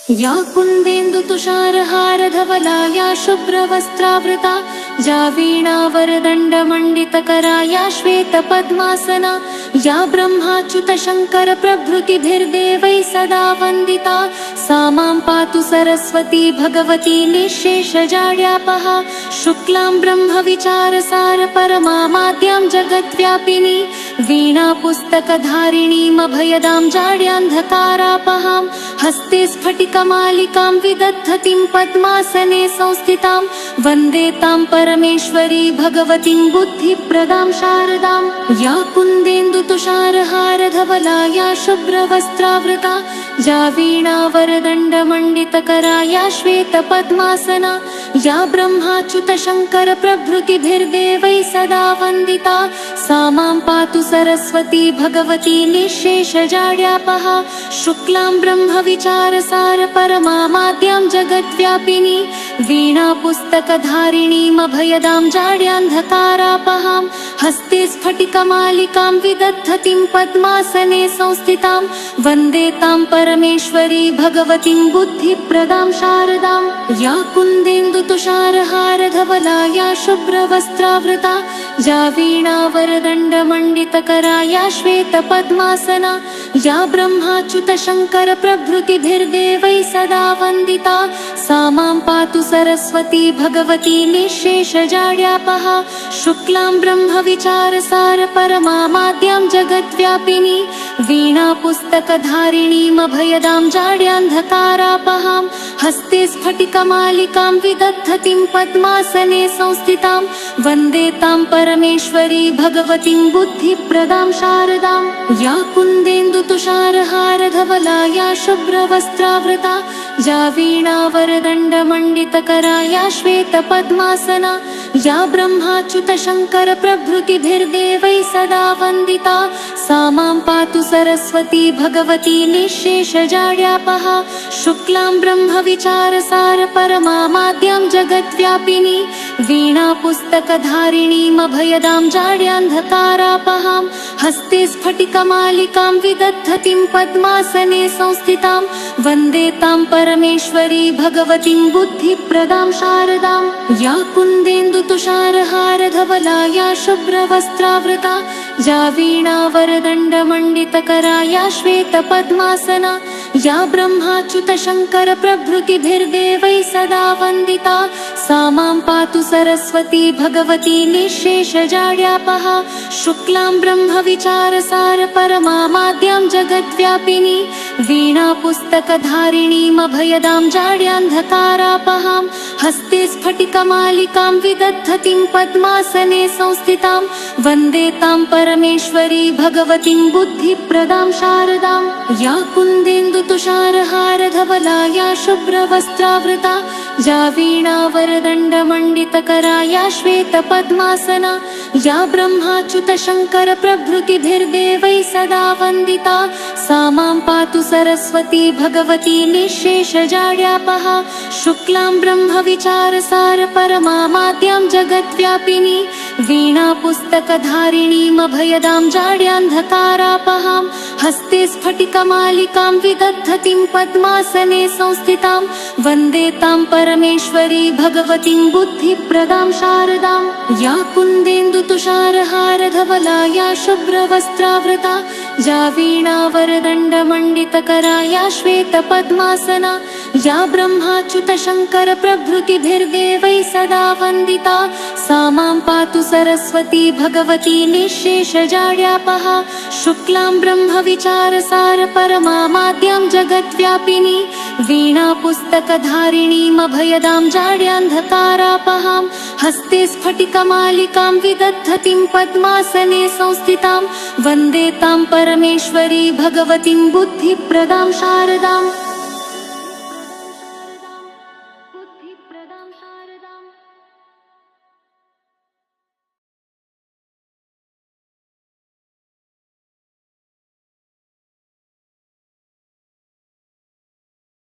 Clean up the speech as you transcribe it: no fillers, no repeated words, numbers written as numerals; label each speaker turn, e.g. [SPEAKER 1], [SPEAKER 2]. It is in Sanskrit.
[SPEAKER 1] या कुन्देन्दुतुषारहारधवला या शुभ्रवस्त्रावृता या वीणावरदण्डमण्डितकरा या श्वेतपद्मासना या ब्रह्माच्युतशङ्करप्रभृतिभिर्देवैः सदा वन्दिता सा मां पातु सरस्वती भगवती निःशेषजाड्यापहा शुक्लां ब्रह्मविचारसारपरमामाद्यां जगद्व्यापिनी वीणापुस्तकधारिणीमभयदां जाड्यान्धकारापहां हस्ते स्फटिकमालिकां विदधतीं पद्मासने संस्थितां वन्दे तां परमेश्वरी भगवतीं बुद्धिप्रदां शारदां या कुन्देन्दुतुषारहारधवला या शुभ्रवस्त्रावृता या वीणावरदण्डमण्डितकरा या श्वेतपद्मासना या ब्रह्माच्युतशङ्करप्रभृतिभिर्देवैः सदा वन्दिता सा मां पातु सरस्वती भगवती निःशेषजाड्यापहा शुक्लां ब्रह्मविचारसारपरमामाद्यां जगद्व्यापिनी वीणापुस्तकधारिणीमभयदां जाड्यान्धकारापहां हस्ते स्फटिकमालिकां विदधतीं पद्मासने संस्थितां वन्दे तां परमेश्वरी भगवतीं बुद्धिप्रदां शारदां या कुन्देन्दुतुषारहारधवला या शुभ्रवस्त्रावृता या वीणावरदण्डमण्डितकरा या श्वेतपद्मासना या ब्रह्माच्युतशङ्करप्रभृतिभिर्देवैः सदा वन्दिता सा मां पातु सरस्वती भगवती निःशेषजाड्यापहा शुक्लां ब्रह्मविचारसारपरमामाद्यां जगद्व्यापिनी वीणापुस्तकधारिणीमभयदां जाड्यान्धकारापहां हस्ते स्फटिकमालिकां विदधतीं पद्मासने संस्थितां वन्दे तां परमेश्वरी भगवतीं बुद्धिप्रदां शारदां या कुन्देन्दुतुषारहारधवला या शुभ्रवस्त्रावृता या वीणावरदण्डमण्डितकरा या श्वेतपद्मासना या ब्रह्माच्युतशङ्करप्रभृतिभिर्देवैः सदा वन्दिता सा मां पातु सरस्वती भगवती निःशेषजाड्यापहा शुक्लां ब्रह्मविचारसारपरमामाद्यां जगद्व्यापिनी वीणापुस्तकधारिणीमभयदां जाड्यान्धकारापहां हस्ते स्फटिकमालिकां विदधतीं पद्मासने संस्थितां वन्दे तां परमेश्वरी भगवतीं बुद्धिप्रदां शारदां या कुन्देन्दुतुषारहारधवला या शुभ्रवस्त्रावृता या वीणावरदण्डमण्डितकरा या श्वेतपद्मासना या ब्रह्माच्युतशङ्करप्रभृतिभिर्देवैः सदा वन्दिता सा मां पातु सरस्वती भगवती निःशेषजाड्यापहा शुक्लां ब्रह्मविचारसारपरमामाद्यां जगद्व्यापिनी वीणापुस्तकधारिणीमभयदां जाड्यान्धकारापहां हस्ते स्फटिकमालिकां विदधतीं पद्मासने संस्थितां वन्दे तां परमेश्वरी भगवतीं बुद्धिप्रदां शारदां या कुन्देन्दुतुषारहारधवला या शुभ्रवस्त्रावृता या वीणावरदण्डमण्डितकरा या श्वेतपद्मासना या ब्रह्माच्युतशङ्करप्रभृतिभिर्देवैः सदा वन्दिता सा मां पातु सरस्वती भगवती निःशेषजाड्यापहा शुक्लां ब्रह्मविचारसारपरमामाद्यां जगद्व्यापिनी वीणापुस्तकधारिणीमभयदां जाड्यान्धकारापहां हस्ते स्फटिकमालिकां विदधतीं पद्मासने संस्थितां वन्दे तां परमेश्वरी भगवतीं बुद्धिप्रदां शारदां या कुन्देन्दुतुषारहारधवला या शुभ्रवस्त्रावृता या वीणावरदण्डमण्डितकरा या श्वेतपद्मासना या ब्रह्माच्युतशङ्करप्रभृतिभिर्देवैः सदा वन्दिता सा मां पातु सरस्वती भगवती निःशेषजाड्यापहा शुक्लां ब्रह्मविचारसारपरमामाद्यां जगद्व्यापिनी वीणापुस्तकधारिणीमभयदां जाड्यान्धकारापहां हस्ते स्फटिकमालिकां विदधतीं पद्मासने संस्थितां वन्दे तां परमेश्वरी भगवतीं बुद्धिप्रदां शारदां